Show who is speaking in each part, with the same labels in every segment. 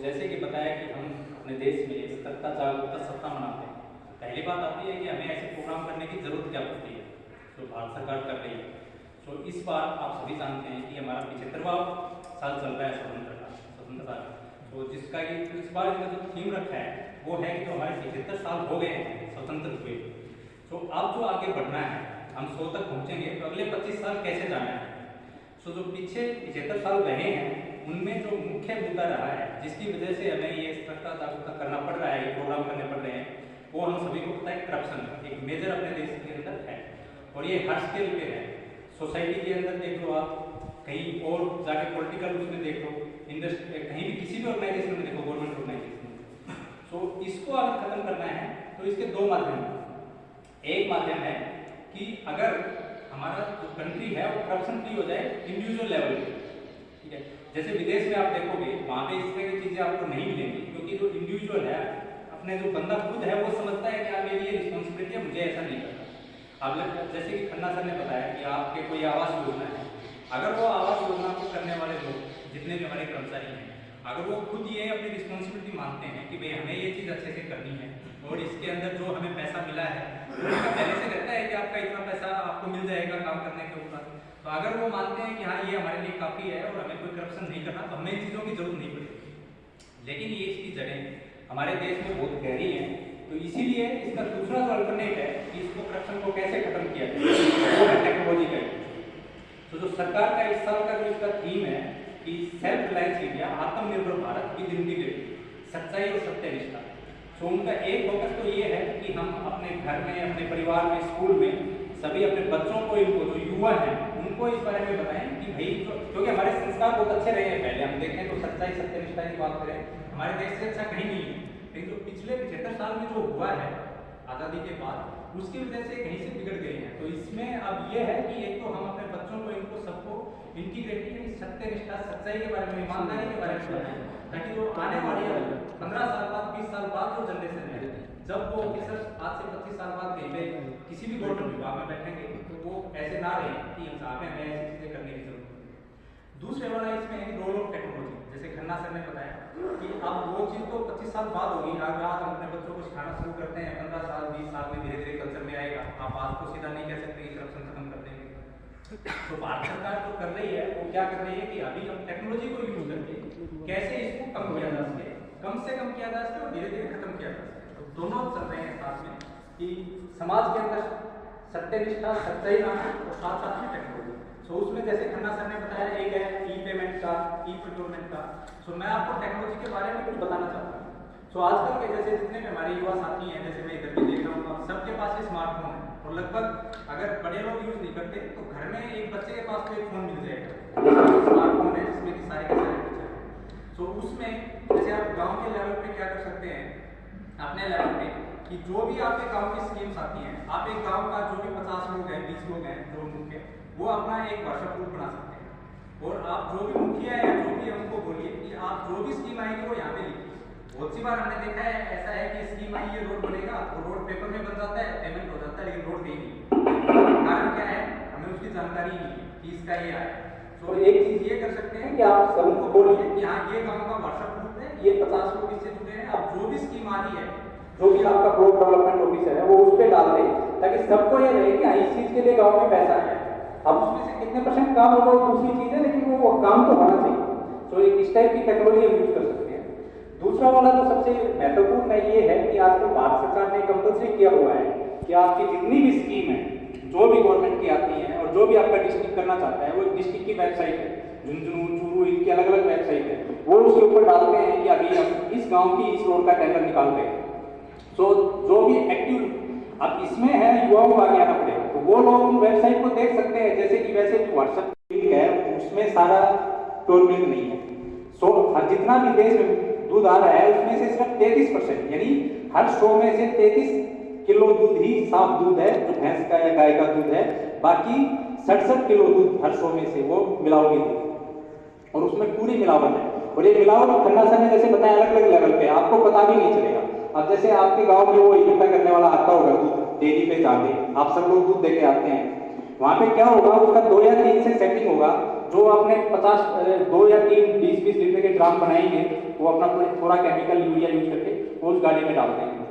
Speaker 1: जैसे कि बताया कि हम अपने देश में सतर्कता जागरूकता सप्ताह मनाते हैं, पहली बात आती है कि हमें ऐसे प्रोग्राम करने की जरूरत क्या पड़ती है, जो भारत सरकार कर रही है। तो इस बार आप सभी जानते हैं कि हमारा 75वां साल चल रहा है स्वतंत्रता का। तो जिसका कि इस बार का जो थीम रखा है वो है कि जो हमारे 75 साल हो गए हैं स्वतंत्र हुए, तो अब जो आगे बढ़ना है, हम 100 तक पहुंचेंगे तो अगले 25 साल कैसे जाना है। तो जो पीछे 75 साल रहे हैं उनमें जो मुख्य मुद्दा रहा है जिसकी वजह से हमें ये सतर्कता जागरूकता करना पड़ रहा है, ये प्रोग्राम करने पड़ रहे हैं, वो हम सभी को पता है करप्शन एक मेजर अपने देश के अंदर है। और ये हर स्केल पे है, सोसाइटी के अंदर देख लो आप, कहीं और जाके पॉलिटिकल उसमें देख लो, इंडस्ट्री कहीं भी किसी भी ऑर्गेनाइजेशन में देखो, गवर्नमेंट ऑर्गेनाइजेशन। तो इसको अगर खत्म करना है तो इसके दो माध्यम हैं। एक माध्यम है कि अगर हमारा जो कंट्री है वो करप्शन फ्री हो जाए इंडिविजुअल लेवल पे, ठीक है। जैसे विदेश में आप देखोगे वहाँ पे इस तरह की चीज़ें आपको नहीं मिलेंगी, क्योंकि जो इंडिविजुअल है अपने जो बंदा खुद है वो समझता है कि आप मेरी ये रिस्पॉन्सिबिलिटी है, मुझे ऐसा नहीं करना। अब जैसे कि खन्ना सर ने बताया कि आपके कोई आवास योजना है, अगर वो आवास योजना को करने वाले लोग जितने भी हमारे कर्मचारी हैं, अगर वो खुद ये अपनी रिस्पॉन्सिबिलिटी मानते हैं कि भाई हमें ये चीज़ अच्छे से करनी है और इसके अंदर जो हमें पैसा मिला है उनका पहले से रहता है कि आपका इतना पैसा आपको मिल जाएगा काम करने के ऊपर, तो अगर वो मानते हैं कि हाँ ये हमारे लिए काफ़ी है और हमें कोई करप्शन नहीं करना, तो हमें इन चीज़ों की जरूरत नहीं पड़ेगी। लेकिन ये इसकी जड़ें हमारे देश में बहुत गहरी हैं, तो इसीलिए इसका दूसरा जो अल्टरनेट है कि इसको करप्शन को कैसे खत्म किया जाए वो है टेक्नोलॉजी का। तो जो सरकार का इस साल का जो इसका थीम है कि सेल्फ रिलायंस इंडिया, आत्मनिर्भर भारत विद इंटीग्रिटी, सच्चाई और सत्यनिष्ठा। तो उनका एक फोकस तो ये है कि हम अपने घर में, अपने परिवार में, स्कूल में सभी अपने बच्चों को, इनको जो युवा हैं उनको इस बारे में बताएं कि भाई क्योंकि हमारे संस्कार बहुत अच्छे रहे हैं, पहले हम देखें तो सच्चाई सत्यनिष्ठा की बात करें हमारे देश से अच्छा कहीं नहीं है, लेकिन जो पिछले 75 साल में जो हुआ है आज़ादी के बाद उसकी वजह से कहीं से बिगड़ गए हैं। तो इसमें अब ये है कि एक तो हम अपने बच्चों को, इनको सबको इंटीग्रेटी सत्यनिष्ठा सच्चाई के बारे में, ईमानदारी के बारे में बताएं, ताकि जो आने वाली 15 साल बाद, 20 साल बाद जो जनरेशन है, जब वो ऑफिसर आज से 25 साल बाद कहीं पे किसी भी गवर्नमेंट विभाग में बैठेंगे तो वो ऐसे ना रहे कि यहाँ पे हमें ऐसी चीज़ें करने की जरूरत है। दूसरे वाला इसमें है रोल ऑफ टेक्नोलॉजी, जैसे खन्ना सर ने बताया कि अब वो चीज़ तो 25 साल बाद होगी, अगर आज हम अपने बच्चों को सिखाना शुरू करते हैं 15 साल 20 साल में धीरे धीरे कल्चर में आएगा। आप आज तो सीधा नहीं कह सकते कि करप्शन खत्म कर देंगे। तो भारत सरकार जो कर रही है वो क्या कर रही है कि अभी हम टेक्नोलॉजी को यूज करके कैसे इसको कम किया जा सके, कम से कम किया जा सके और धीरे धीरे खत्म किया जा सके। तो दोनों चल रहे हैं साथ में कि समाज के अंदर सत्यनिष्ठा सच्चाई लाना और साथ साथ में टेक्नोलॉजी। सो उसमें जैसे खन्ना सर ने बताया एक है ई पेमेंट का, ई प्रोक्योरमेंट का। सो मैं आपको टेक्नोलॉजी के बारे में कुछ बताना चाहता हूँ। सो आजकल के जैसे जितने भी हमारे युवा साथी हैं, जैसे मैं इधर भी देख रहा हूँ, सबके पास ये स्मार्टफोन है और लगभग अगर बड़े लोग यूज नहीं करते तो घर में एक बच्चे के पास तो एक फोन मिल जाएगा, स्मार्टफोन है जिसमें कि सारे के सारे फीचर हैं। सो उसमें जैसे आप गांव के लेवल पे क्या कर सकते हैं अपने लेवल पे कि जो भी आपके गांव की स्कीम्स आती हैं, आप एक गांव का जो भी 50 लोग हैं, 20 लोग हैं, जो मुख्य, वो अपना एक व्हाट्सएप ग्रुप बना सकते हैं और आप जो भी मुखिया है जो भी है उनको बोलिए कि आप जो भी स्कीम आएगी वो यहाँ पे लिखिए। बहुत सी बार हमने देखा है ऐसा है कि स्कीम आई, ये रोड बनेगा और रोड पेपर में बन जाता है, पेमेंट हो जाता है, लेकिन रोड नहीं है। कारण क्या है, हमें उसकी जानकारी नहीं है कि इसका ये आया। तो एक चीज ये कर सकते हैं कि आप सबको बोलिए कि हाँ ये गांव का व्हाट्सएप ग्रुप है, ये 50 लोग इससे जुड़े हैं, आप जो भी स्कीम आ रही है, जो भी आपका ब्लॉक डेवलपमेंट ऑफिसर है वो उस पर डाल दे, ताकि सबको ये रहे कि इस चीज के लिए गाँव में पैसा है। अब उसमें से कितने % काम होगा वो दूसरी चीज है, लेकिन वो काम तो होना चाहिए। तो एक इस टाइप की टेक्नोलॉजी यूज कर सकते हैं। दूसरा वाला जो सबसे महत्वपूर्ण है ये है कि आजकल भारत सरकार ने कंपल्सरी किया हुआ है कि आपकी जितनी भी स्कीम है, जो भी गवर्नमेंट की आती है और जो भी आपका डिस्ट्रिक्ट करना चाहता है, वो डिस्ट्रिक्ट की वेबसाइट है, झुंझुनू, चूरू, इनकी अलग अलग वेबसाइट है, वो उसके ऊपर डालते हैं कि अभी हम इस गांव की इस रोड का टेंडर निकालते हैं। सो जो भी एक्टिव अब इसमें है युवाओं को आगे आना पड़ेगा, तो वो लोग वेबसाइट को देख सकते हैं। जैसे कि वैसे जो व्हाट्सएप लिंक है उसमें सारा प्योर मिल्क नहीं है। सो हर जितना भी देश में दूध आ रहा है उसमें से सिर्फ 33%, यानी हर 100 में से 33 किलो दूध ही साफ दूध है, जो भैंस का या गाय का दूध है। बाकी 67 किलो दूध हर 100 में से वो मिलावटी दूध और उसमें पूरी मिलावट है। और ये मिलावट खन्ना सर ने जैसे बताया अलग अलग लेवल पे, आपको पता भी नहीं चलेगा। अब जैसे आपके गांव में वो इकट्ठा करने वाला आता होगा दूध डेयरी पे जाके, आप सब लोग दूध देके आते हैं, वहां पे क्या होगा उसका 2 या 3 से सेटिंग होगा, जो आपने 2 या 3 20-20 लीटर के
Speaker 2: ड्राम बनाएंगे, वो अपना थोड़ा केमिकल यूरिया यूज करके वो उस गाड़ी में डालते हैं।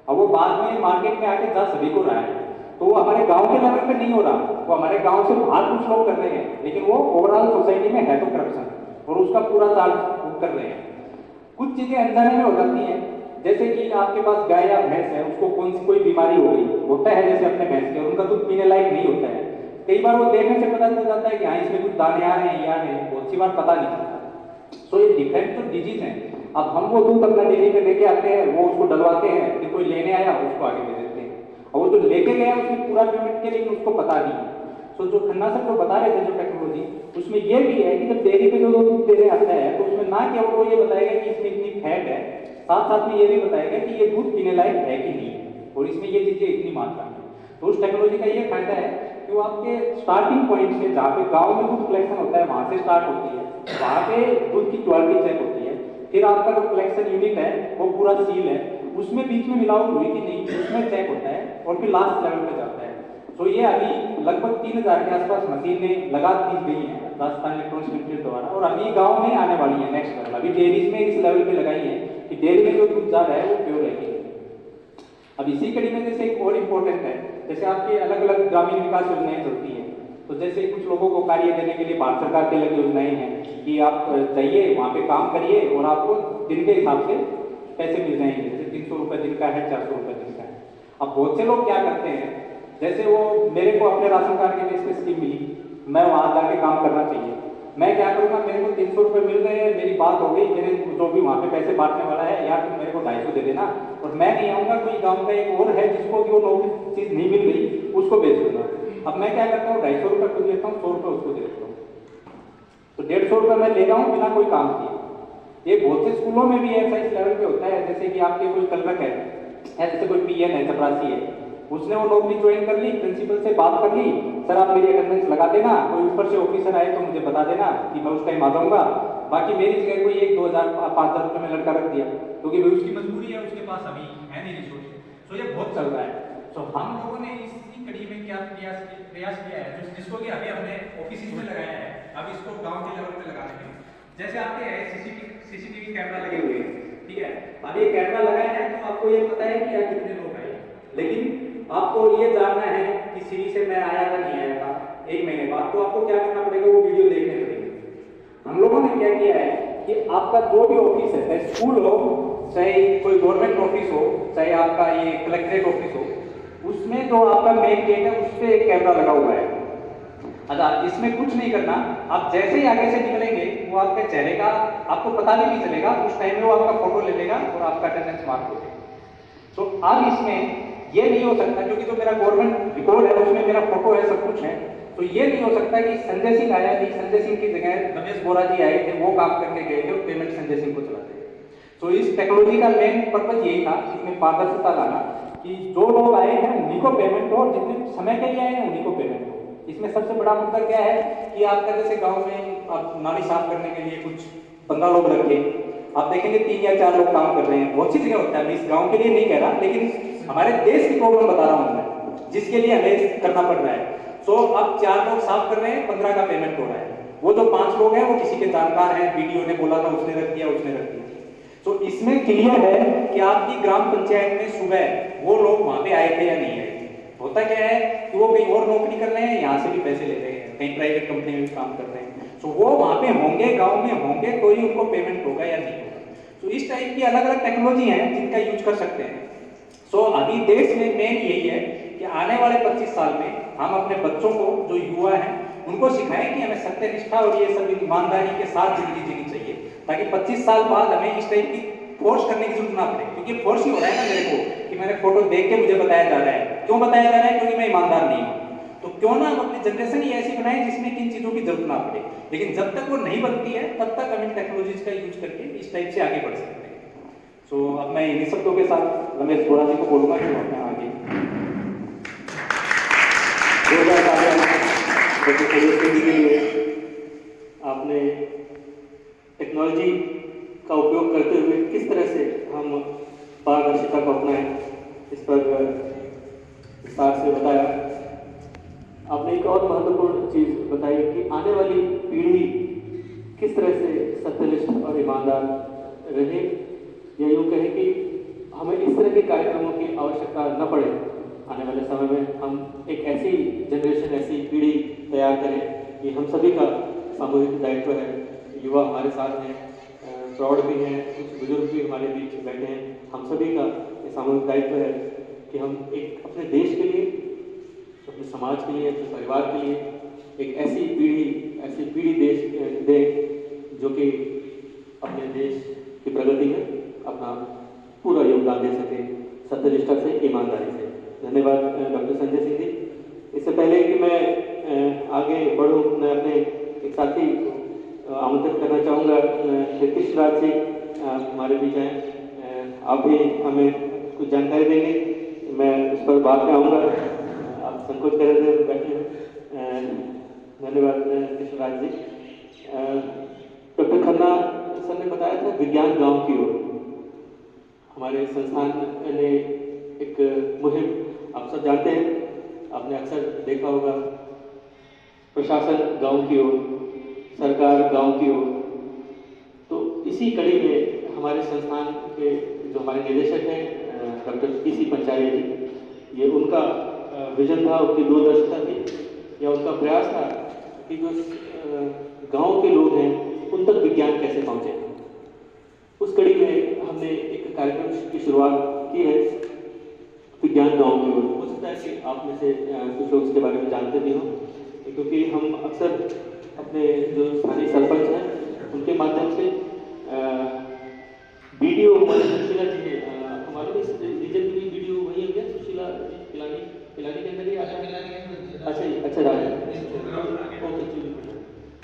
Speaker 2: अब वो बाद में मार्केट में आके जा सभी को रहा है, तो वो हमारे गांव के लेवल पे नहीं हो रहा, वो हमारे गांव से बाहर कुछ लोग कर रहे हैं, लेकिन वो ओवरऑल सोसाइटी में है तो करप्शन, और उसका पूरा चार्ज कर रहे हैं। कुछ चीजें अनजाने में हो जाती हैं, जैसे कि आपके पास गाय या भैंस है, उसको कौन सी कोई बीमारी हो गई होता है, जैसे अपने भैंस के, और उनका दूध पीने लायक नहीं होता है। कई बार वो देखने से पता चल जाता है कि हाँ इसमें कुछ दाने आ रहे हैं या नहीं, बहुत सी बार पता नहीं चलता। सो ये डिफरेंट जो डिजीज हैं, अब हम वो दूध अपना डेयरी पे लेके आते हैं, वो उसको डलवाते हैं, फिर कोई लेने आया उसको आगे दे देते हैं, और वो जो लेके गया उसने पूरा पेमेंट किया, लेकिन उसको पता नहीं है। सो जो खन्ना सर जो बता रहे थे जो टेक्नोलॉजी, उसमें ये भी है कि जब डेयरी पे जो दूध देने आता है, तो उसमें ना केवल वो ये बताएगा कि इसमें इतनी फैट है, साथ साथ में ये भी बताएगा कि ये दूध पीने लायक है कि नहीं है, और इसमें ये चीजें इतनी मात्रा में। तो उस टेक्नोलॉजी का ये फायदा है कि वो आपके स्टार्टिंग पॉइंट से, जहाँ पे गाँव में दूध कलेक्शन होता है वहाँ से स्टार्ट होती है, वहाँ पे दूध की क्वालिटी चेक होती है, फिर आपका जो कलेक्शन यूनिट है वो पूरा सील है, उसमें बीच में मिलावट हुई कि नहीं उसमें चेक होता है, और फिर लास्ट लेवल पे जाता है। तो ये अभी लगभग 3000 के आसपास मशीनें लगा दी गई हैं राजस्थान इलेक्ट्रॉनिक्स लिमिटेड द्वारा, और अभी गांव में आने वाली है नेक्स्ट लेवल। अभी डेयरीज में इस लेवल पे लगाई है कि डेयरी में जो दूध जा रहा है वो प्योर है। अब इसी कड़ी में जैसे एक और इम्पोर्टेंट है, जैसे आपके अलग अलग ग्रामीण विकास योजनाएं चलती है, तो जैसे कुछ लोगों को कार्य देने के लिए भारत सरकार की अलग योजनाएं हैं कि आप जाइए वहाँ पे काम करिए और आपको दिन के हिसाब से पैसे मिल जाएंगे, जैसे 300 रुपये दिन का है, 400 रुपये दिन का है। अब बहुत से लोग क्या करते हैं, जैसे वो मेरे को अपने राशन कार्ड के बेस पे स्कीम मिली, मैं वहाँ जाके काम करना चाहिए, मैं क्या करूँगा, मेरे को 300 रुपये मिल रहे हैं, मेरी बात हो गई, मेरे जो भी वहाँ पे पैसे बांटने वाला है, यार तुम मेरे को 250 दे देना, और मैं नहीं आऊँगा, कोई गाँव का एक और है जिसको कि वो नौकरी चीज़ नहीं मिल रही, उसको बेच दूंगा। अब मैं क्या करता हूँ, 250 रुपये खुद लेता हूँ, 100 रुपये उसको दे देता हूँ, तो 150 रुपये मैं ले रहा हूँ बिना कोई काम किए। ये बहुत से स्कूलों में भी ऐसा इस लेवल पे होता है, जैसे कि आपके कोई कलरक है, जैसे कोई पीएन है, चपरासी है, उसने वो नौकरी ज्वाइन कर ली, प्रिंसिपल से बात कर ली, सर आप मेरी अटेंडेंस लगा देना, कोई ऊपर से ऑफिसर आए तो मुझे बता देना कि मैं उस टाइम आ जाऊंगा, बाकी मेरी जगह कोई 1-2 हज़ार 5,000 रुपये में लड़का रख दिया, क्योंकि भाई उसकी मजबूरी है, उसके पास अभी है नहीं रिसोर्स। तो ये बहुत चल रहा है। तो हम लोगों ने इसी कड़ी में क्या प्रयास किया है, जिसको कि अभी हमने ऑफिस में लगाया है, अब इसको गाँव के लेवल पे लगाने के, जैसे आपके सीसीटीवी कैमरा लगे हुए हैं, ठीक है, अब ये कैमरा लगाया है तो आपको ये पता है कि यहाँ कितने लोग आए, लेकिन आपको ये जानना है कि सीरी से मैं आया था नहीं आया था 1 महीने बाद, तो आपको क्या करना पड़ेगा, वो वीडियो देखने पड़ेगी। हम लोगों ने क्या किया है कि आपका जो भी ऑफिस है, चाहे स्कूल हो, चाहे कोई गवर्नमेंट ऑफिस हो, चाहे आपका ये कलेक्ट्रेट ऑफिस हो, उसमें जो आपका मेन गेट है उस पर एक कैमरा लगा हुआ है। अच्छा, इसमें कुछ नहीं करना, आप जैसे ही आगे से निकलेंगे वो आपके चेहरे का आपको पता भी नहीं चलेगा, उस टाइम में वो आपका फोटो ले लेगा और आपका अटेंडेंस मार्क हो जाएगा। तो अब इसमें ये नहीं हो सकता, क्योंकि जो मेरा गवर्नमेंट रिकॉर्ड है उसमें मेरा फोटो है, सब कुछ है, तो ये नहीं हो सकता कि संजय सिंह आया नहीं, संजय सिंह की जगह रमेश बोरा जी आए थे, वो काम करके गए थे और पेमेंट संजय सिंह को चलाते थे। तो इस टेक्नोलॉजी का मेन पर्पज यही था, इसमें पारदर्शिता लाना, कि जो लोग आए हैं उन्हीं को पेमेंट हो, और जितने समय के लिए आए हैं उन्हीं को पेमेंट हो। इसमें सबसे बड़ा मुद्दा क्या है कि आपका जैसे गाँव में आप नाली साफ करने के लिए कुछ 15 लोग रखे, आप देखेंगे 3 या 4 लोग काम कर रहे हैं, बहुत सी जगह होता है, मैं इस गाँव के लिए नहीं कह रहा, लेकिन हमारे देश की प्रॉब्लम बता रहा हूं मैं, जिसके लिए हमें करना पड़ रहा है। सो अब 4 लोग साफ कर रहे हैं, 15 का पेमेंट हो रहा है, वो जो 5 लोग हैं वो किसी के जानकार हैं, वीडियो ने बोला था उसने रख दिया, उसने रख दिया। तो इसमें क्लियर है कि आपकी ग्राम पंचायत में सुबह वो लोग वहां पे आए थे या नहीं आए थे। होता क्या है कि वो कहीं और नौकरी कर रहे हैं, यहाँ से भी पैसे ले रहे हैं, कहीं प्राइवेट कंपनी में काम कर रहे हैं, तो वो वहां पे होंगे, गाँव में होंगे, तो ही उनको पेमेंट होगा या नहीं होगा। तो इस टाइप की अलग अलग टेक्नोलॉजी है जिनका यूज कर सकते हैं। सो अभी देश में मेन यही है कि आने वाले 25 साल में हम अपने बच्चों को, जो युवा हैं, उनको सिखाएं कि हमें सत्यनिष्ठा और ये सब ईमानदारी के साथ जिंदगी जीनी चाहिए, ताकि 25 साल बाद हमें इस टाइप की फोर्स करने की जरूरत ना पड़े। क्योंकि फोर्स ही हो रहा है ना मेरे को कि मैंने फोटो देख के मुझे बताया जा रहा है। क्यों बताया जा रहा है? क्योंकि मैं ईमानदार नहीं हूँ। तो क्यों ना हम अपनी जनरेशन ही ऐसी बनाए जिसमें किन चीजों की जरूरत ना पड़े। लेकिन जब तक वो नहीं बनती है तब तक हम इन टेक्नोलॉजीज का यूज करके इस टाइप से आगे बढ़ सकते हैं। सो अब मैं इन्हीं शब्दों के साथ रमेश बोरा जी को बोलूंगा कि अपने आगे
Speaker 3: आपने टेक्नोलॉजी का उपयोग करते हुए किस तरह से हम पारदर्शिता को अपनाएं, इस पर विस्तार से बताया। आपने एक और महत्वपूर्ण चीज बताई कि आने वाली पीढ़ी किस तरह से सत्यनिष्ठ और ईमानदार रहे, या यूँ कहें कि हमें इस तरह के कार्यक्रमों की आवश्यकता न पड़े। आने वाले समय में हम एक ऐसी जनरेशन, ऐसी पीढ़ी तैयार करें कि हम सभी का सामूहिक दायित्व है। युवा हमारे साथ हैं, प्रौढ़ भी हैं, कुछ बुजुर्ग भी हमारे बीच बैठे हैं। हम सभी का ये सामूहिक दायित्व है कि हम एक अपने देश के लिए, अपने समाज के लिए, अपने परिवार के लिए एक ऐसी पीढ़ी देश दें जो कि अपने देश की प्रगति में अपना पूरा योगदान दे सके, सत्यनिष्ठा से, ईमानदारी से। धन्यवाद डॉक्टर संजय सिंह जी। इससे पहले कि मैं आगे बढ़ूँ, मैं अपने एक साथी आमंत्रित करना चाहूँगा, कृष्ण राज जी हमारे बीच हैं। आप भी हमें कुछ जानकारी देंगे, मैं उस पर बाद में आऊँगा, आप संकोच कर रहे थे बैठे हैं। धन्यवाद कृष्ण राज जी। डॉक्टर खन्ना सर ने बताया था विज्ञान गांव की ओर। हमारे संस्थान ने एक मुहिम, आप सब जानते हैं, आपने अक्सर देखा होगा, प्रशासन गांव की ओर, सरकार गांव की ओर। तो इसी कड़ी में हमारे संस्थान के जो हमारे निदेशक हैं डॉक्टर पीसी पंचारी जी, ये उनका विजन था, उनकी दूरदर्शिता थी, या उनका प्रयास था कि जो गांव के लोग हैं उन तक विज्ञान कैसे पहुंचे। उस कड़ी में हमने एक कार्यक्रम की शुरुआत की है, विज्ञान गांव की ओर। हो सकता है कि आप में से कुछ लोग इसके बारे में जानते भी हों, क्योंकि हम अक्सर अपने जो स्थानीय सरपंच हैं उनके माध्यम से वीडियो, सुशीला जी ने हमारे इस रीजन की वीडियो वही हो गया, सुशीला पिलानी के अंदर ही अच्छा राजा, ओके,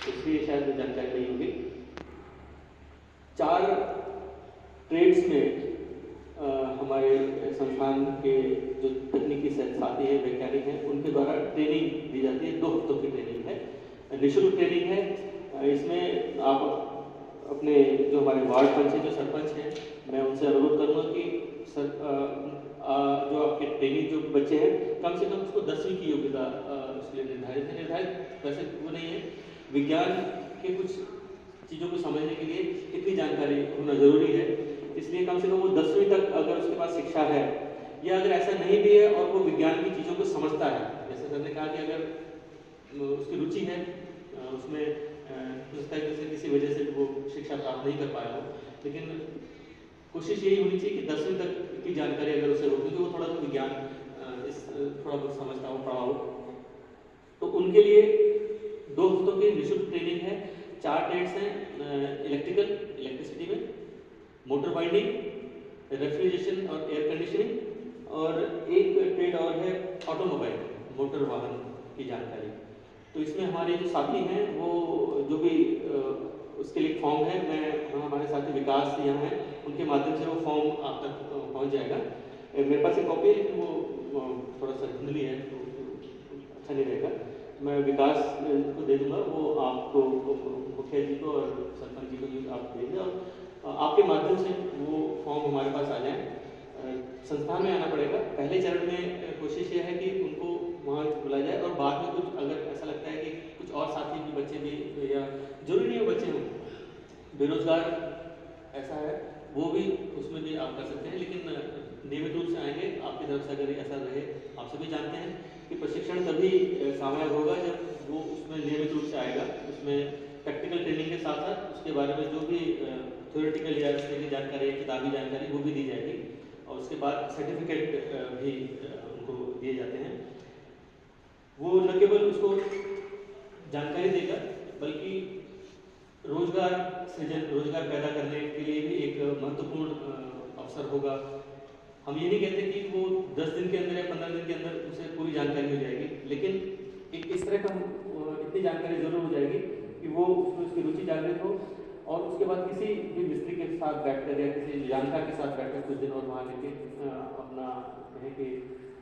Speaker 3: इसलिए शायद जानकारी नहीं होगी। 4 ट्रेड्स में हमारे संस्थान के जो तकनीकी साथी हैं, वैज्ञानिक हैं, उनके द्वारा ट्रेनिंग दी जाती है। 2 हफ्तों की ट्रेनिंग है, निःशुल्क ट्रेनिंग है। इसमें आप अपने जो हमारे वार्ड पंच हैं, जो सरपंच हैं, मैं उनसे अनुरोध करूँगा कि सर जो आपके ट्रेनिंग जो बच्चे हैं, कम से कम उसको 10वीं की योग्यता उसके लिए निर्धारित वैसे वो नहीं है। विज्ञान के कुछ चीज़ों को समझने के लिए इतनी जानकारी होना ज़रूरी है, इसलिए कम से कम वो 10वीं तक अगर उसके पास शिक्षा है, या अगर ऐसा नहीं भी है और वो विज्ञान की चीज़ों को समझता है, जैसे सर ने कहा कि अगर उसकी रुचि है उसमें, हो सकता है किसी वजह से वो शिक्षा प्राप्त नहीं कर पाया हो, लेकिन कोशिश यही होनी चाहिए कि 10वीं तक की जानकारी अगर उसे हो, क्योंकि वो थोड़ा सा विज्ञान थोड़ा बहुत समझता हो, पढ़ा हो, तो उनके लिए 2 हफ्तों की निःशुल्क ट्रेनिंग है। 4 ट्रेड्स हैं, इलेक्ट्रिसिटी में, मोटर बाइंडिंग, रेफ्रिजरेशन और एयर कंडीशनिंग, और एक ट्रेड और है ऑटोमोबाइल, मोटर वाहन की जानकारी। तो इसमें हमारे जो साथी हैं वो जो भी उसके लिए फॉर्म है, हमारे साथी विकास यहाँ हैं, उनके माध्यम से वो फॉर्म आप तक पहुँच जाएगा। मेरे पास एक कॉपी है, लेकिन वो थोड़ा सा धुंधली है तो अच्छा नहीं रहेगा, मैं विकास को दे दूँगा, वो आपको, मुखिया जी को और सरपंच जी को भी आप देंगे, और आपके माध्यम से वो फॉर्म हमारे पास आ जाए। संस्थान में आना पड़ेगा। पहले चरण में कोशिश ये है कि उनको वहाँ बुलाया जाए, और बाद में कुछ अगर ऐसा लगता है कि कुछ और साथी भी बच्चे भी, या जरूरी नहीं हो बच्चे हों, बेरोजगार ऐसा है वो भी, उसमें भी आप कर सकते हैं, लेकिन नियमित रूप से आएंगे। आपकी तरफ से अगर ऐसा रहे, आप सभी जानते हैं कि प्रशिक्षण तभी कामयाब होगा जब वो उसमें नियमित रूप से आएगा। उसमें प्रैक्टिकल ट्रेनिंग के साथ साथ उसके बारे में जो भी थ्योरेटिकल या उसकी जानकारी, किताबी जानकारी, वो भी दी जाएगी, और उसके बाद सर्टिफिकेट भी उनको दिए जाते हैं। वो न केवल उसको जानकारी देगा, बल्कि रोजगार सृजन, रोजगार पैदा करने के लिए भी एक महत्वपूर्ण अवसर होगा। हम ये नहीं कहते कि वो 10 दिन के अंदर या 15 दिन के अंदर उसे पूरी जानकारी हो जाएगी, लेकिन एक इस तरह का इतनी जानकारी जरूर हो जाएगी कि वो उसकी रुचि जागृत हो, और उसके बाद किसी भी मिस्त्री के साथ बैठकर या किसी जानकार के साथ बैठकर कुछ दिन और वहाँ लेके अपना कहें कि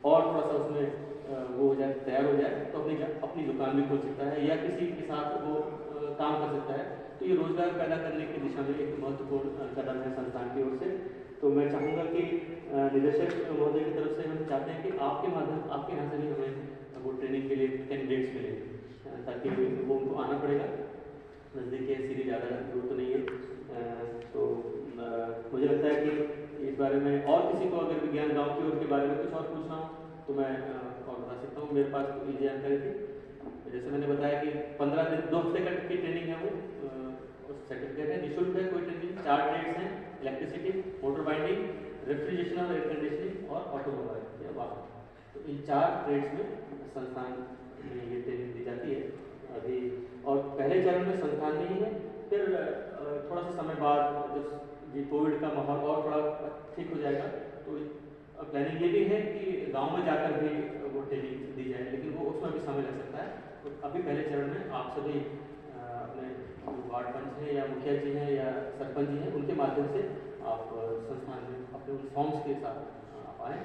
Speaker 3: और थोड़ा सा उसमें वो हो जाए, तैयार हो जाए, तो अपनी दुकान भी खोल सकता है, या किसी के साथ वो काम कर सकता है। तो ये रोजगार पैदा करने की दिशा में एक महत्वपूर्ण कदम है संस्थान की ओर से। तो मैं चाहूँगा कि निदेशक महोदय की तरफ से हम चाहते हैं कि आपके माध्यम, आपके यहाँ से भी हमें वो ट्रेनिंग के लिए कैंडिडेट्स मिले, ताकि वो उनको आना पड़ेगा, नज़दीक है, सीधी ज़्यादा दूर तो नहीं है। बारे में और किसी को अगर विज्ञान गांव की ओर के बारे में कुछ और पूछना हो तो मैं और बता सकता हूँ। मेरे पास ये जानकारी थी, जैसे मैंने बताया कि 15 दिन 2 हफ्ते की ट्रेनिंग है, वो सर्टिफिकेट है, निःशुल्क है कोई ट्रेनिंग। 4 ट्रेड्स हैं, इलेक्ट्रिसिटी, मोटर बाइंडिंग, रेफ्रिजरेशन और एयर कंडीशनिंग और ऑटोमोबाइल या वाहन। तो इन 4 ट्रेड्स में संस्थान में ये ट्रेनिंग दी जाती है अभी। और पहले चरण में संस्थान में ही है, फिर थोड़ा सा समय बाद जब ये कोविड का माहौल और थोड़ा ठीक हो जाएगा तो प्लानिंग ये भी है कि गांव में जाकर भी वो ट्रेनिंग दी जाए, लेकिन वो उसमें भी समय लग सकता है। तो अभी पहले चरण में आप सभी अपने वार्ड पंच हैं या मुखिया जी हैं या सरपंच जी हैं, उनके माध्यम से आप संस्थान में अपने उन फॉर्म्स के साथ आप आएँ,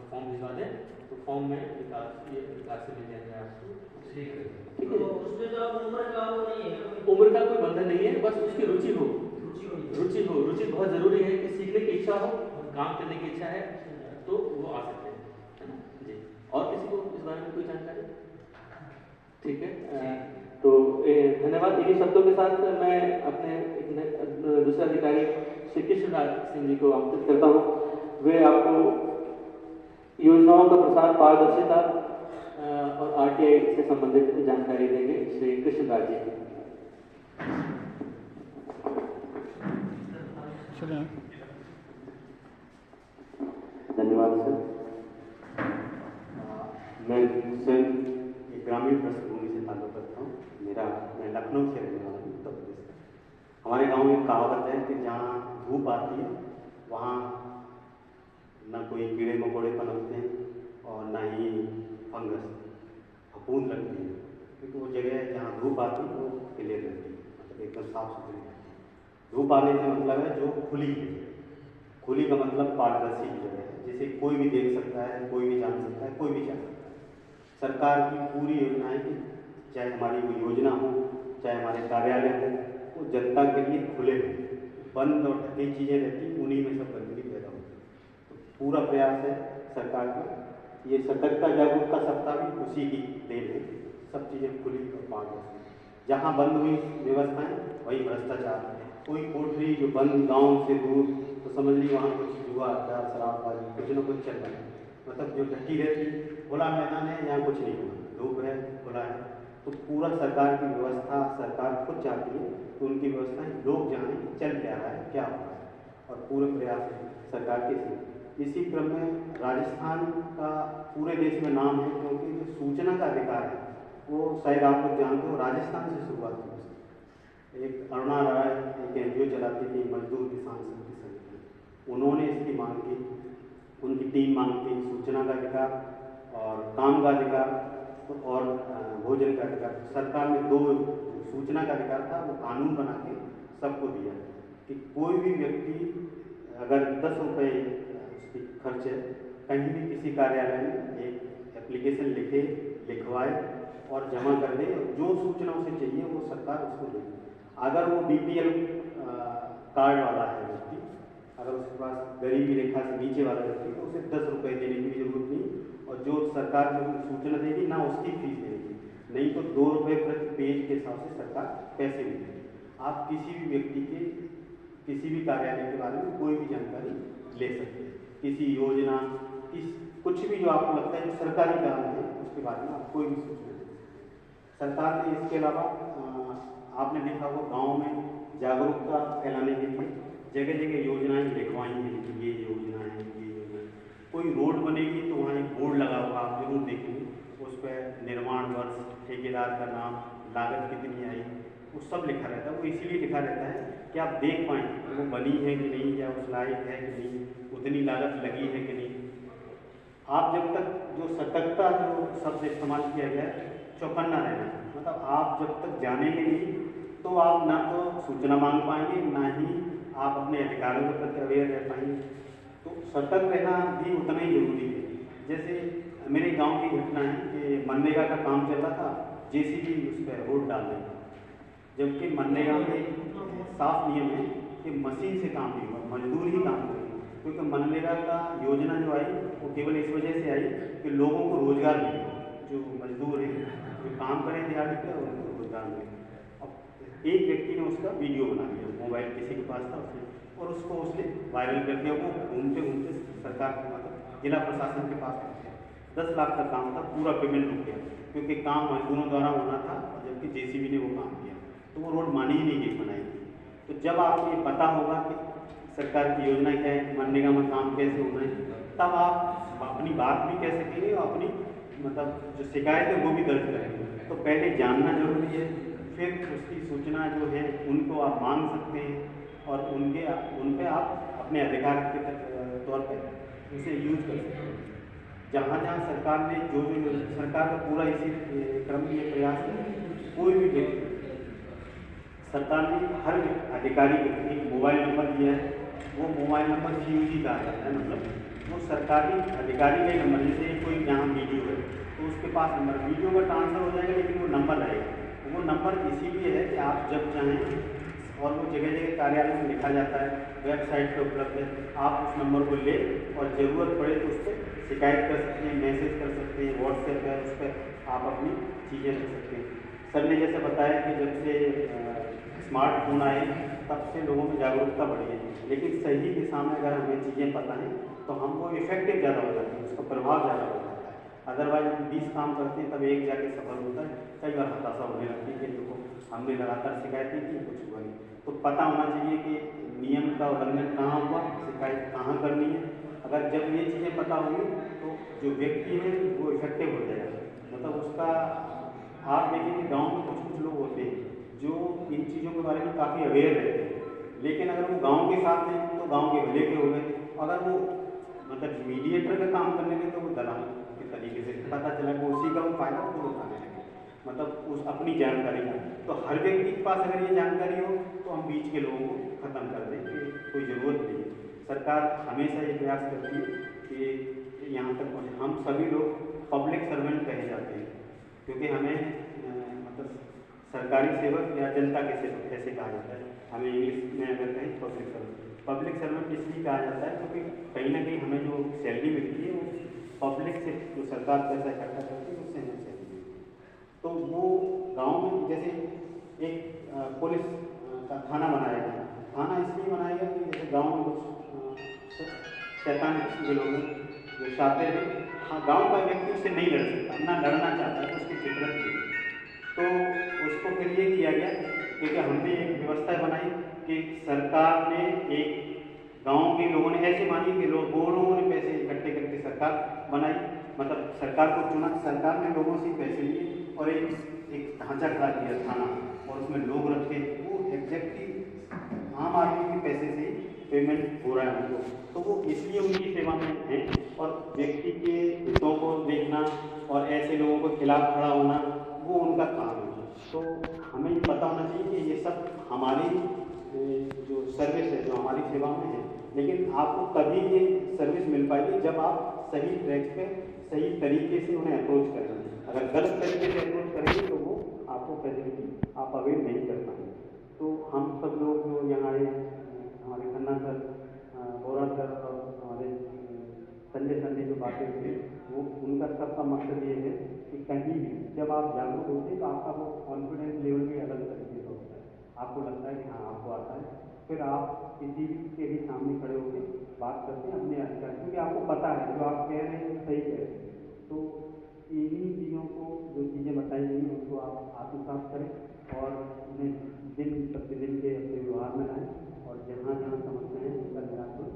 Speaker 3: फॉर्म भिजवा दें तो फॉर्म में विकास से मिल जाएंगे आपको। ठीक है,
Speaker 4: तो उसमें तो अब उम्र का वो नहीं है,
Speaker 3: उम्र का कोई बंधन नहीं है, बस उसकी रुचि हो। रुचि बहुत जरूरी है कि सीखने की इच्छा हो, काम करने की इच्छा है तो वो आ सकते हैं, है ना जी। और किसी को इस बारे में कोई जानकारी? ठीक है, तो धन्यवाद। इन्हीं शब्दों के साथ मैं अपने दूसरे अधिकारी श्री कृष्णराज सिंह जी को आमंत्रित करता हूँ। वे आपको योजनाओं का प्रसार, पारदर्शिता और आरटीआई से संबंधित जानकारी देंगे। श्री कृष्णराज जी।
Speaker 5: धन्यवाद सर। मैं स्वयं एक ग्रामीण पृष्ठभूमि से ताल्लुक रखता हूँ। मैं लखनऊ से रहने वाला हूँ, उत्तर प्रदेश का। हमारे गांव में कहावत है कि जहाँ धूप आती है वहाँ न कोई कीड़े मकोड़े पनपते हैं और न ही फंगस फफूंद लगती है, क्योंकि वो जगह जहाँ धूप आती है वो क्लियर रहती है, मतलब एकदम साफ सुथरी रहती है। धूप आने से मतलब है जो खुली है, खुली का मतलब पारदर्शी की जगह है, जिसे कोई भी देख सकता है, कोई भी जान सकता है, कोई भी जा सकता है। सरकार की पूरी योजनाएं, चाहे हमारी कोई योजना हो, चाहे हमारे कार्यालय हो, वो जनता के लिए खुले हों। बंद और ढकी चीज़ें रहती, उन्हीं में सब गंदगी पैदा होती है। तो पूरा प्रयास है सरकार का। ये सतर्कता जागरूकता सप्ताह भी उसी की देन है। सब चीज़ें खुली और पारदर्शी। जहाँ बंद हुई व्यवस्थाएं वही भ्रष्टाचार। कोई कोठरी जो बंद गाँव से दूर, तो समझ ली वहाँ कुछ जुआ, शराबबाजी, कुछ न कुछ चल रहा है। मतलब जो ढकी रहती, खुला मैदान है, यहाँ कुछ नहीं हुआ, धूप है, खुला है। तो पूरा सरकार की व्यवस्था, सरकार खुद चाहती है तो उनकी व्यवस्थाएं लोग जाने चल क्या रहा है, क्या हो रहा है, और पूरे प्रयास सरकार के इसी क्रम में राजस्थान का पूरे देश में नाम है, क्योंकि जो सूचना का अधिकार है वो शायद आप लोग जानते हो राजस्थान से शुरुआत हुई। एक अरुणा राय एक एनजीओ चलाती थी, मजदूर किसान शक्ति संगठन, उन्होंने इसकी मांग की, उनकी टीम मांगती सूचना का अधिकार और काम का अधिकार और भोजन का अधिकार। सरकार ने 2 सूचना का अधिकार था, वो कानून बना के सबको दिया कि कोई भी व्यक्ति अगर 10 रुपये उसकी खर्च है, कहीं भी किसी कार्यालय में एक एप्लीकेशन लिखवाए और जमा कर दे, और जो सूचना उसे चाहिए वो सरकार उसको देगी। अगर वो BPL कार्ड वाला है व्यक्ति, अगर उसके पास गरीबी रेखा से नीचे वाला व्यक्ति, तो उसे 10 रुपये देने की जरूरत नहीं, और जो सरकार जो सूचना देगी ना उसकी फीस देगी, नहीं तो 2 रुपये प्रति पेज के हिसाब से सरकार पैसे देगी। आप किसी भी व्यक्ति के किसी भी कार्यालय के बारे में कोई भी जानकारी ले सकते हैं, किसी योजना, कुछ भी जो आपको लगता है जो सरकारी काम है उसके बारे में आप कोई भी सूचना दे सकते हैं। सरकार ने इसके अलावा आपने देखा होगा गाँव में जागरूकता फैलाने के लिए जगह जगह योजनाएं लिखवाई हैं कि ये योजना है, ये योजना है। कोई रोड बनेगी तो वहाँ एक बोर्ड लगा होगा, आप जरूर देखेंगे, उस पर निर्माण वर्ष, ठेकेदार का नाम, लागत कितनी आई, वो सब लिखा रहता है। वो इसीलिए लिखा रहता है कि आप देख पाएँ वो बनी है कि नहीं, या उस लायक है कि नहीं, उतनी लागत लगी है कि नहीं। आप जब तक जो सतर्कता जो शब्द इस्तेमाल किया गया है, चौकन्ना रहना, मतलब आप जब तक जानेंगे नहीं तो आप ना तो सूचना मांग पाएंगे, ना ही आप अपने अधिकारों के प्रति अवेयर रह पाएंगे। तो सतर्क रहना भी उतना ही जरूरी है। जैसे मेरे गांव की घटना है कि मनरेगा का काम चल रहा था, JCB उस पर रोड डाल रही, जबकि मनरेगा में साफ नियम है कि मशीन से काम नहीं होगा, मजदूर ही काम करेंगे। क्योंकि मनरेगा का योजना जो आई वो केवल इस वजह से आई कि लोगों को रोजगार मिले, जो मजदूर हैं जो काम करें दिहाड़ी पे उनको रोजगार मिले। अब एक व्यक्ति ने उसका वीडियो बना लिया, मोबाइल किसी के पास था उसने, और उसको उसने वायरल कर दिया। वो घूमते घूमते सरकार के मतलब जिला प्रशासन के पास पहुँच गया। 10 लाख का काम था, पूरा पेमेंट रुक गया क्योंकि काम मजदूरों द्वारा होना था, जबकि जेसीबी ने वो काम किया, तो वो रोड मानी ही नहीं गई बनाई थी। तो जब आपको ये पता होगा कि सरकार की योजना क्या है, मनरेगा में काम कैसे होना है, तब आप अपनी बात भी कह सकेंगे और अपनी मतलब जो शिकायत है वो भी दर्ज करेंगे। तो पहले जानना जरूरी है, फिर उसकी सूचना जो है उनको आप मांग सकते हैं और उन पे आप अपने अधिकार के तौर पे उसे यूज कर सकते हैं। जहाँ जहाँ सरकार ने जो सरकार का पूरा इसी क्रम में ये प्रयास है, कोई भी व्यक्ति सरकार ने हर अधिकारी को एक मोबाइल नंबर दिया है, वो मोबाइल नंबर CUG कहा जाता है, मतलब वो सरकारी अधिकारी का नंबर। जैसे कोई जहाँ वीडियो है तो उसके पास नंबर, वीडियो का ट्रांसफर हो जाएगा लेकिन वो नंबर रहेगा। वो नंबर इसीलिए है कि आप जब चाहें, और वो जगह जगह कार्यालय में लिखा जाता है, वेबसाइट पर उपलब्ध है, आप उस नंबर को ले और ज़रूरत पड़े तो उस पर शिकायत कर सकते हैं, मैसेज कर सकते हैं, व्हाट्सएप है उस पर आप अपनी चीज़ें रख सकते हैं। सर ने जैसे बताया कि जब से स्मार्टफोन आए तब से लोगों में जागरूकता बढ़ी है, लेकिन सही दिशा में अगर हमें चीज़ें पता हैं तो हम वो इफेक्टिव ज़्यादा हो जाते हैं, उसका प्रभाव ज़्यादा हो जाता है। अदरवाइज हम 20 काम करते हैं तब एक जाके सफल होता है, कई बार हताशा होने लगती है कि देखो हमने लगातार शिकायतें की, कुछ हुआ नहीं। तो पता होना चाहिए कि नियम का उल्लंघन कहाँ हुआ, शिकायत कहाँ करनी है। अगर जब ये चीज़ें पता होंगी तो जो व्यक्ति है वो इफेक्टिव हो जाएगा। मतलब उसका आप देखेंगे गाँव में कुछ लोग होते हैं जो इन चीज़ों के बारे में काफ़ी अवेयर रहते हैं, लेकिन अगर वो गांव के साथ हैं तो गांव के भले के हो गए, अगर वो मतलब मीडिएटर का काम करने लगे तो वो दलाल के तरीके से पता चला कि उसी का वो फायदा खुद उठाने लगे, मतलब उस अपनी जानकारी का। तो हर व्यक्ति के पास अगर ये जानकारी हो तो हम बीच के लोगों को ख़त्म कर दें कि कोई ज़रूरत नहीं है। सरकार हमेशा ये प्रयास करती है कि यहाँ तक पहुँचे। हम सभी लोग पब्लिक सर्वेंट कहे जाते हैं क्योंकि हमें मतलब सरकारी सेवक या जनता के सेवक ऐसे कहा जाता है। हमें इंग्लिश में अगर कहें पब्लिक सर्वेंट इसलिए कहा जाता है क्योंकि कहीं ना कहीं हमें जो सैलरी मिलती है वो पब्लिक से, जो सरकार पैसा इकट्ठा करती है उससे हमें सैलरी मिलती है। तो वो गांव में जैसे एक पुलिस का थाना बनाया गया, थाना इसलिए बनाया गया कि जैसे गाँव में कुछ शैतान किस्म के लोग हैं जो चाहते हैं, हाँ गाँव का व्यक्ति उससे नहीं लड़ सकता, ना लड़ना चाहता है, तो उसकी फितरत नहीं। तो उसको फिर ये किया गया क्योंकि हमने एक व्यवस्था बनाई कि सरकार ने एक गांव के लोगों ने ऐसे मानी कि लोगों ने पैसे इकट्ठे करके सरकार बनाई, मतलब सरकार को चुना, सरकार ने लोगों से पैसे लिए और एक ढांचा खड़ा किया थाना, और उसमें लोग रखे, वो एग्जैक्टली आम आदमी के पैसे से पेमेंट हो रहा है उनको, तो वो इसलिए उनकी सेवा में हैं। और व्यक्ति के हितों को देखना और ऐसे लोगों के खिलाफ खड़ा होना वो उनका काम है। तो हमें ये पता होना चाहिए कि ये सब हमारी जो सर्विस है, जो हमारी सेवा में है, लेकिन आपको तभी ये सर्विस मिल पाएगी जब आप सही ट्रैक पे सही तरीके से उन्हें अप्रोच करेंगे। अगर गलत तरीके से अप्रोच करेंगे तो वो आपको फैसिलिटी आप अवेल नहीं कर पाएंगे। तो हम सब लोग जो यहाँ आए, हमारे खन्ना सर, बोरा सर और हमारे संजय सर ने जो बातें की, वो उनका सबका मकसद ये है कि कहीं भी जब आप जागरूक होते हैं तो आपका वो कॉन्फिडेंस लेवल भी अलग तरीके से होता है, आपको लगता है कि हाँ आपको आता है, फिर आप किसी के भी सामने खड़े होकर बात करते हैं अपने अधिकार, क्योंकि आपको पता है जो आप कह रहे हैं सही कह रहे हैं। तो इन्हीं चीज़ों को, जो चीज़ें बताई गई उनको आप आत्मसात करें और उन्हें दिन प्रतिदिन के अपने व्यवहार में लाएँ, और जहाँ जहाँ समस्याएं हैं उनका निराकरण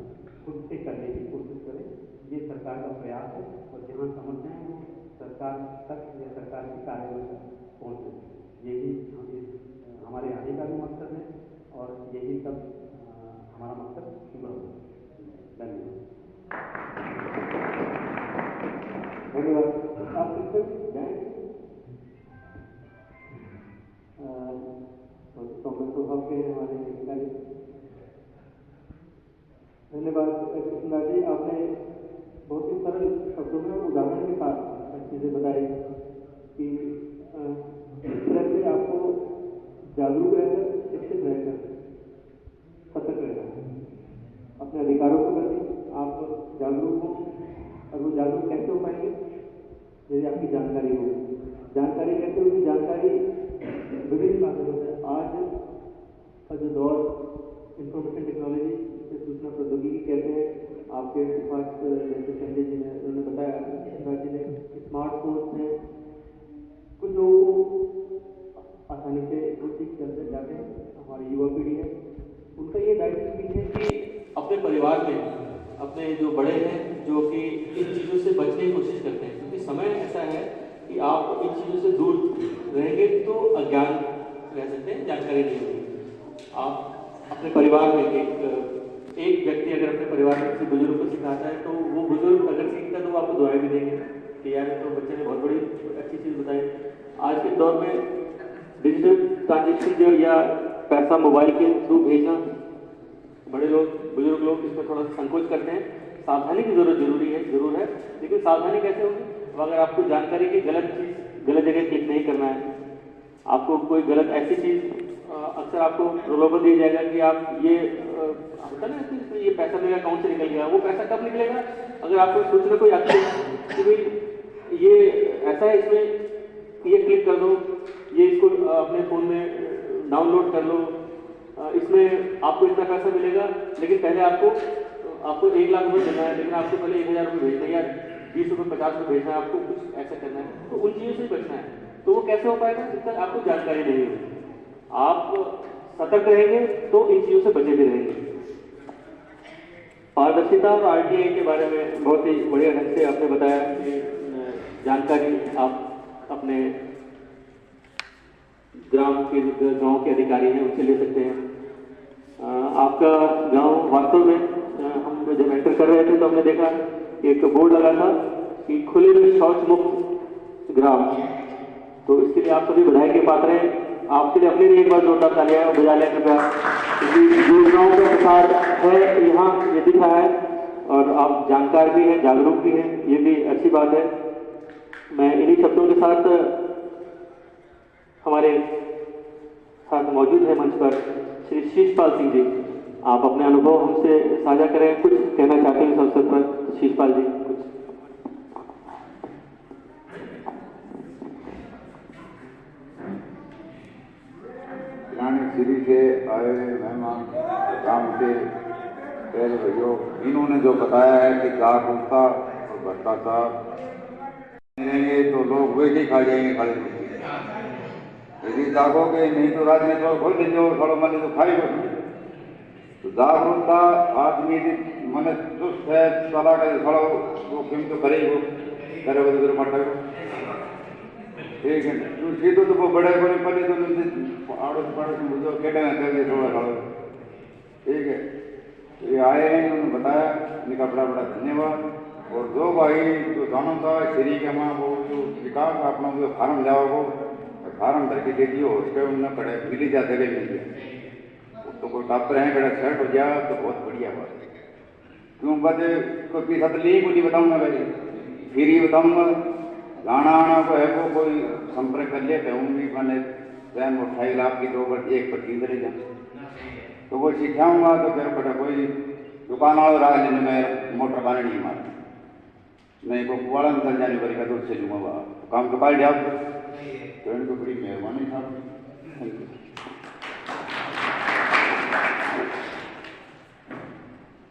Speaker 5: खुद से करने की कोशिश करें। ये सरकार का प्रयास है, और जहाँ समस्याएं हैं वो सरकार तक या सरकार की कार्रवाई तक पहुँचे, यही हमारे आने का भी मकसद है, और यही सब हमारा मकसद पूरा हो। धन्यवाद।
Speaker 2: धन्यवाद। आप कांग्रेस के हमारे अधिकारी, धन्यवाद कृष्णा जी। आपने बहुत ही सरल शब्दों में उदाहरण के साथ चीज़ें बताई कि इस तरह से आपको जागरूक रहकर, शिक्षित रहकर, सतर्क रहना, अपने अधिकारों के प्रति आप जागरूक हों। और वो जागरूक कैसे हो पाएंगे? यदि आपकी जानकारी हो। जानकारी कैसे होगी? जानकारी विभिन्न माध्यमों से
Speaker 3: आज का जो दौर इंफॉर्मेशन टेक्नोलॉजी से सूचना प्रौद्योगिकी कहते हैं, आपके पास जैसे संजय जी ने उन्होंने बताया, शिवराज जी ने, स्मार्टफोन में कुछ लोगों को आसानी से उस चीज़ के अंदर जाते हैं। हमारी युवा पीढ़ी है, उनका ये दायित्व भी है कि अपने परिवार में अपने जो बड़े हैं जो कि इन चीज़ों से बचने की कोशिश करते हैं, क्योंकि समय ऐसा है कि आप इन चीज़ों से दूर रहेंगे तो अज्ञान रह सकते हैं, जानकारी नहीं होगी। आप अपने परिवार में एक व्यक्ति अगर अपने परिवार में किसी बुजुर्ग को सिखाता है तो वो बुजुर्ग अगर सीखता है तो वो आपको दुआएं भी देंगे कि यार तो बच्चे ने बहुत बड़ी अच्छी चीज़ बताई। आज के दौर में डिजिटल ट्रांजेक्शन जो या पैसा मोबाइल के थ्रू भेजना, बड़े लोग बुजुर्ग लोग इसमें थोड़ा सा संकोच करते हैं। सावधानी की जरूर है, लेकिन सावधानी कैसे होगी? अगर आपको जानकारी की गलत जगह क्लिक नहीं करना है, आपको कोई गलत ऐसी चीज़ अक्सर आपको प्रलोभन दिया जाएगा कि आप ये होता ना कि ये पैसा मेरे अकाउंट से निकल गया। वो पैसा कब निकलेगा? अगर आपको सूचना कोई आती है कि भाई ये ऐसा है, इसमें ये क्लिक कर दो, ये इसको अपने फ़ोन में डाउनलोड कर लो, इसमें आपको इतना पैसा मिलेगा, लेकिन पहले आपको 1 लाख रुपये देना है, लेकिन आपको पहले 1000 रुपये भेजना है या 20 रुपये 50 रुपये भेजना है, आपको कुछ ऐसा करना है। तो उन चीज़ों से बचना है। तो वो कैसे हो पाएगा? जब तक आपको जानकारी नहीं होगी। आप सतर्क रहेंगे तो इन चीज़ों से बचे भी रहेंगे। पारदर्शिता और RTI के बारे में बहुत ही बढ़िया ढंग से आपने बताया कि जानकारी आप अपने गांव के अधिकारी हैं उनसे ले सकते हैं। आपका गांव वास्तव में हम जब एंटर कर रहे थे तो हमने देखा एक बोर्ड लगा था कि खुले में शौच मुक्त ग्राम। तो इसके लिए आप सभी बधाई के पात्र हैं। आपके लिए अपने लिए एक बार जोरदार तालियां बजा लें कृपया, क्योंकि योजनाओं का प्रसार है यहाँ ये दिख रहा है और आप जानकार भी हैं, जागरूक भी हैं, ये भी अच्छी बात है। मैं इन्हीं शब्दों के साथ हमारे साथ मौजूद है मंच पर श्री शीशपाल सिंह जी, आप अपने अनुभव हमसे साझा करें, कुछ कहना चाहते हैं इस अवसर पर। शीशपाल जी कुछ।
Speaker 6: सिरी से आए मेहमान काम से पहले भैया इन्होंने जो बताया है कि जागरूकता और भ्रष्टाचार रहेंगे तो लोग वैसे ही खा जाएंगे खाली। यदि जागोगे नहीं तो राजनीति खोल देंगे और थोड़ा मन तो खाई तो जागरूकता आदमी मन चुस्त है सलाह करे थोड़ा वो क्यों तो करेगा करे वो तो मटा ठीक है। सीधो तो वो बड़े बड़े पहले तो आड़ोस पड़ोस में बुझो कहते हैं कर थोड़ा थोड़ा ठीक है। ये आए हैं उन्होंने बताया, इनका बड़ा बड़ा धन्यवाद। और जो भाई जो जानो था श्री के माँ वो जो विकास अपना जो फार्म जाओ वो फार्म भर के दे दियो उसके उन्हें बड़े मिली जाते गए मिल गया तो कोई डॉक्टर हैं बड़ा सेट हो जाए तो बहुत बढ़िया बात। क्यों बात कोई पीछा तो ले नहीं बताऊँगा भाई, फिर ही बताऊँगा। गाना आना को है वो कोई संपर्क कर लेते हैं उनकी मैंने स्वयं 28 लाख की 1% चले जाए तो वो सिखाऊंगा तो फिर बड़ा कोई दुकान वाला रहा लेने में मोटर बाने नहीं मार नहीं को कुआड़ा में चल जाने पर का दूर से लूँगा काम तो पाल जाओ तो इनको बड़ी मेहरबानी था।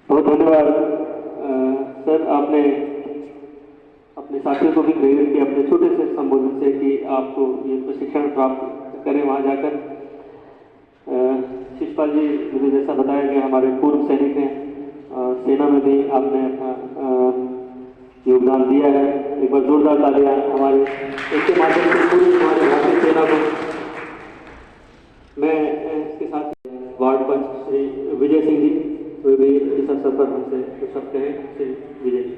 Speaker 3: बहुत धन्यवाद सर, आपने अपने साथियों को भी प्रेरित किया अपने छोटे से संबोधन से कि आपको ये प्रशिक्षण प्राप्त करें वहाँ जाकर। शिशपाल जी मुझे जैसा बताया गया हमारे पूर्व सैनिक हैं, सेना में भी आपने अपना योगदान दिया है। एक बार जोरदार तालियां हमारे इसके माध्यम से पूरी हमारे भारतीय सेना को। मैं इसके साथ वार्ड पंच श्री विजय सिंह जी वे भी इस अवसर पर हमसे कुछ शब्द कहें। श्री विजय जी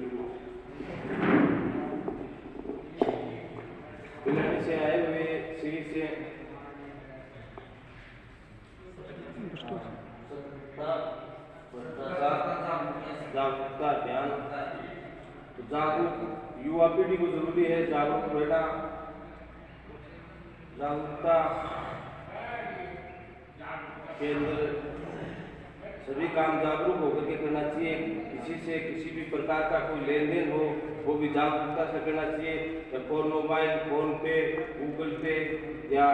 Speaker 7: से आए हुए श्री से जागरूकता अभियान। तो जागरूक युवा पीढ़ी को जरूरी है जागरूक रहना। जागरूकता के अंदर सभी काम जागरूक होकर के करना चाहिए। किसी से किसी भी प्रकार का कोई लेन देन हो वो भी जागरूकता से करना चाहिए। या फोन मोबाइल, फोन पे, गूगल पे या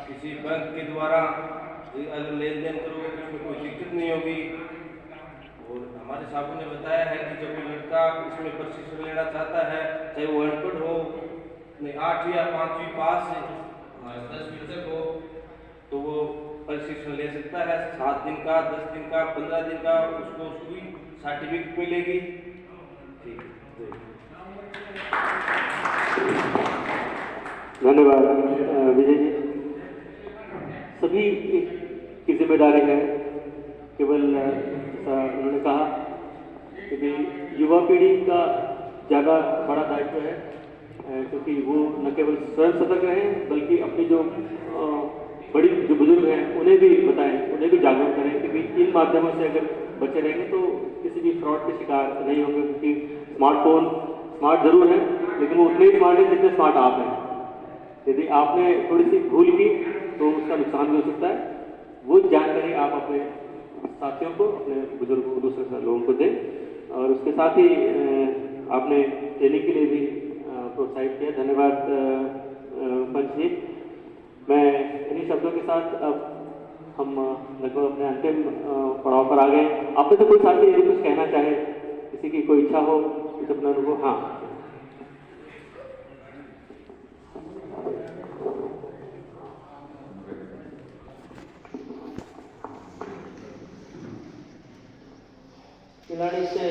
Speaker 7: किसी बैंक के द्वारा अगर लेन देन करोगे तो उसमें कोई दिक्कत नहीं होगी। और हमारे साहब ने बताया है कि जब कोई लड़का इसमें प्रशिक्षण लेना चाहता है, चाहे वो अनपढ़ हो, 8 या 5वीं पास 10वीं तक हो, तो वो प्रशिक्षण ले सकता है। 7 दिन का, 10 दिन का, 15 दिन का, उसको उसकी सर्टिफिकेट मिलेगी। ठीक है,
Speaker 3: धन्यवाद विजय जी। सभी की जिम्मेदारी है, केवल जैसा उन्होंने कहा कि भाई युवा पीढ़ी का ज़्यादा बड़ा दायित्व है, क्योंकि वो न केवल स्वयं सतर्क रहें बल्कि अपनी जो बड़ी जो बुजुर्ग हैं उन्हें भी बताएं, उन्हें भी जागरूक करें कि भाई इन माध्यमों से अगर बचे रहेंगे तो किसी भी फ्रॉड के शिकार नहीं होंगे। क्योंकि स्मार्टफोन स्मार्ट जरूर है लेकिन वो उतने ही स्मार्ट है जितने स्मार्ट आप हैं। यदि आपने थोड़ी सी भूल की तो उसका नुकसान भी हो सकता है। वो जानकारी आप अपने साथियों को, अपने बुजुर्गों को, दूसरे लोगों को दें। और उसके साथ ही आपने ट्रेनिंग के लिए भी प्रोत्साहित किया, धन्यवाद पंच जी। मैं इन्हीं शब्दों के साथ अब हम लगभग अपने अंतिम पड़ाव पर आ गए। आप में से कोई साथी यदि कुछ कहना चाहे, किसी की कोई इच्छा हो, कुछ अपना अनुभव? हाँ,
Speaker 4: खिलाड़ी से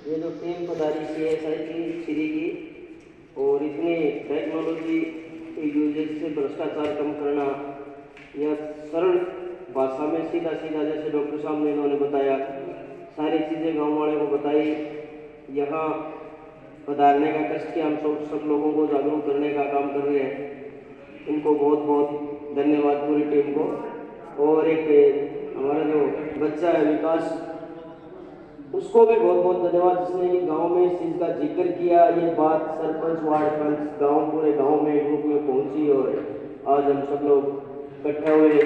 Speaker 4: ये जो टीम पधारी CSI की श्री की, और इतनी टेक्नोलॉजी यूजेज से भ्रष्टाचार कम करना, या सरल भाषा में सीधा सीधा जैसे डॉक्टर साहब ने इन्होंने बताया, सारी चीज़ें गांव वाले को बताई। यहाँ पधारने का कष्ट किया, हम सब लोगों को जागरूक करने का काम कर रहे हैं। इनको बहुत बहुत धन्यवाद पूरी टीम को। और एक हमारा जो बच्चा है विकास, उसको भी बहुत बहुत धन्यवाद, जिसने ये गांव में इस चीज़ का जिक्र किया। ये बात सरपंच, वार्ड पंच, गांव, पूरे गांव में ग्रुप में पहुंची और आज हम सब लोग इकट्ठे हुए।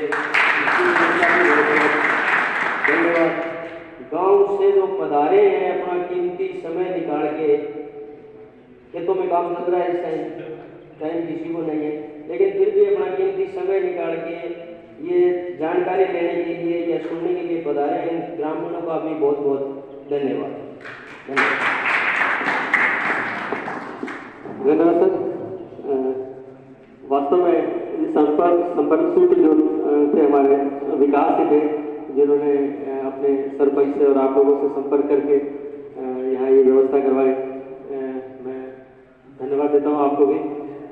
Speaker 4: धन्यवाद। गांव से जो पधारे हैं, अपना कीमती समय निकाल के, खेतों में काम चल रहा है इस टाइम किसी को नहीं है, लेकिन फिर भी अपना कीमती समय निकाल के ये जानकारी लेने के लिए या सुनने के लिए पधारे हैं। इन ग्रामीणों का भी बहुत बहुत धन्यवाद।
Speaker 3: धन्यवाद सर। वास्तव में संपर्क सूत्र जो थे हमारे विकास के थे, जिन्होंने अपने सरपंच से और आप लोगों से संपर्क करके यहाँ ये व्यवस्था करवाई। मैं धन्यवाद देता हूँ आपको भी,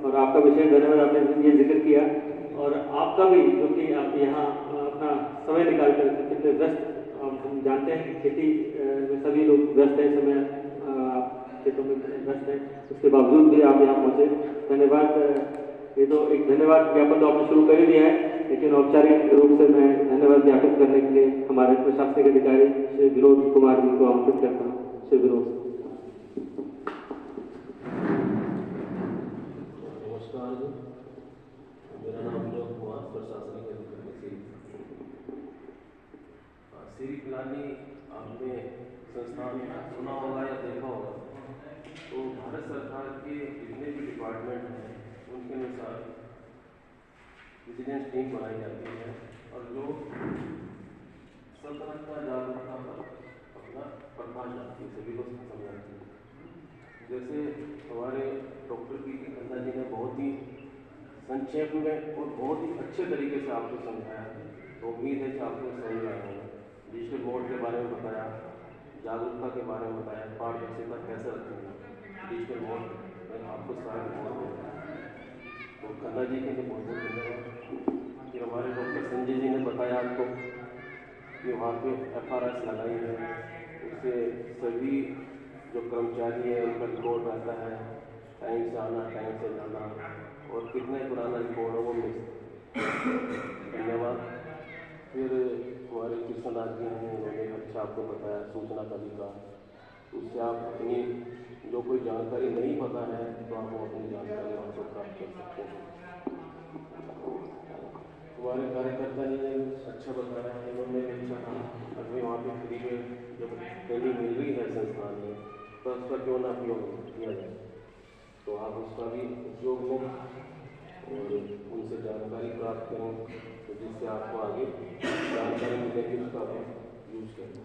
Speaker 3: और आपका विशेष धन्यवाद, आपने ये जिक्र किया। और आपका भी, जो कि आप यहाँ अपना समय निकाल कर कितने व्यस्त, हम जानते हैं कि खेती में सभी लोग व्यस्त हैं, समय आप खेतों में व्यस्त हैं, उसके बावजूद भी आप यहाँ पहुँचे, धन्यवाद। ये तो एक धन्यवाद ज्ञापन तो आपने शुरू कर ही दिया है, लेकिन औपचारिक रूप से मैं धन्यवाद ज्ञापित करने के लिए हमारे प्रशासनिक अधिकारी श्री विनोद कुमार जी को आमंत्रित करता हूँ। श्री विनोद।
Speaker 8: नमस्कार जी, मेरा नाम विनोद कुमार, प्रशासनिक अधिकारी श्री पिलानी। आपने संस्थान सुना होगा या देखा होगा, तो भारत सरकार के जितने भी डिपार्टमेंट हैं उनके अनुसार विजिलेंस टीम बनाई जाती है, और जो सल्तनत का जागरूकता पर अपना प्रकाश डालती है, सभी को समझाती है। जैसे हमारे डॉक्टर पी के खन्ना जी ने बहुत ही संक्षेप में और बहुत ही अच्छे तरीके से आपको समझाया, तो उम्मीद है कि आपको समझ आया होगा। डिजिटल बोर्ड के बारे में बताया, जागरूकता के बारे में बताया, पारदर्शिता कैसे रखेंगे डिजिटल बोर्ड में, आपको सारा तो खन्ना जी के लिए बहुत बहुत धन्यवाद। फिर हमारे डॉक्टर संजय जी ने बताया आपको कि वहाँ पे FRS लगाई है, उससे सभी जो कर्मचारी है उनका रिकॉर्ड रहता है, टाइम से आना, टाइम से जाना, और कितने पुराना रिकॉर्ड है वो मिल। धन्यवाद। फिर हमारे कृष्णदास जी हैं, उन्होंने अच्छा आपको बताया सूचना का अधिकार, उससे आप अपनी जो कोई जानकारी नहीं पता है तो आप वो अपनी जानकारी वहाँ से प्राप्त कर सकते हैं। हमारे कार्यकर्ता जी ने अच्छा बताया, उन्होंने अच्छा कहा। तो उसका क्यों ना उपयोग किया जाए। तो आप उसका भी उपयोग लें और उनसे जानकारी प्राप्त करें, तो जिससे आपको आगे जानकारी मिले कि उसका यूज करें।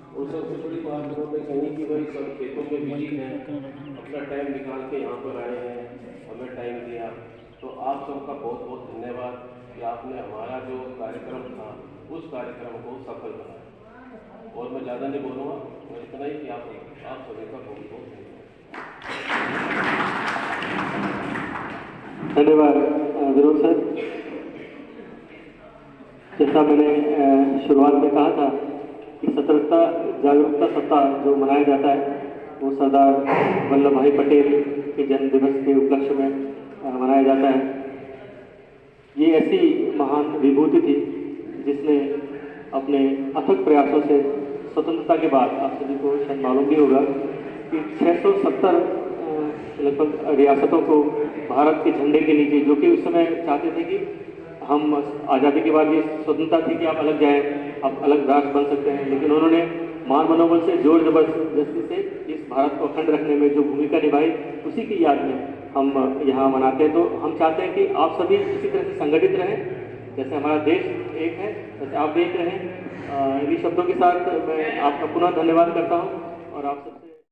Speaker 8: और सबसे बड़ी बात उन्होंने कही कि भाई सब खेतों में बिजी हैं, अपना टाइम निकाल के यहाँ पर आए हैं, हमें टाइम दिया, तो आप सबका बहुत बहुत धन्यवाद कि आपने हमारा जो कार्यक्रम था उस कार्यक्रम को सफल बनाया। और मैं ज़्यादा नहीं बोलूँगा, मैं इतना ही कि आप सभी का बहुत बहुत धन्यवाद।
Speaker 3: धन्यवाद विरोध सर। जैसा मैंने शुरुआत में कहा था कि सतर्कता जागरूकता सप्ताह जो मनाया जाता है वो सरदार वल्लभ भाई पटेल के जन्म दिवस के उपलक्ष्य में मनाया जाता है। ये ऐसी महान विभूति थी जिसने अपने अथक प्रयासों से स्वतंत्रता के बाद, आप सभी को शायद मालूम भी होगा कि 670 लगभग रियासतों को भारत के झंडे के नीचे, जो कि उस समय चाहते थे कि हम आज़ादी के बाद ये स्वतंत्रता थी कि आप अलग जाएं, आप अलग राष्ट्र बन सकते हैं, लेकिन उन्होंने मान मनोबल से जोर जबरदस्ती से इस भारत को अखंड रखने में जो भूमिका निभाई, उसी की याद में हम यहाँ मनाते हैं। तो हम चाहते हैं कि आप सभी इसी तरह से संगठित रहें, जैसे हमारा देश एक है वैसे आप भी एक रहें। इन्हीं शब्दों के साथ मैं आपका पुनः धन्यवाद करता हूँ और आप सबसे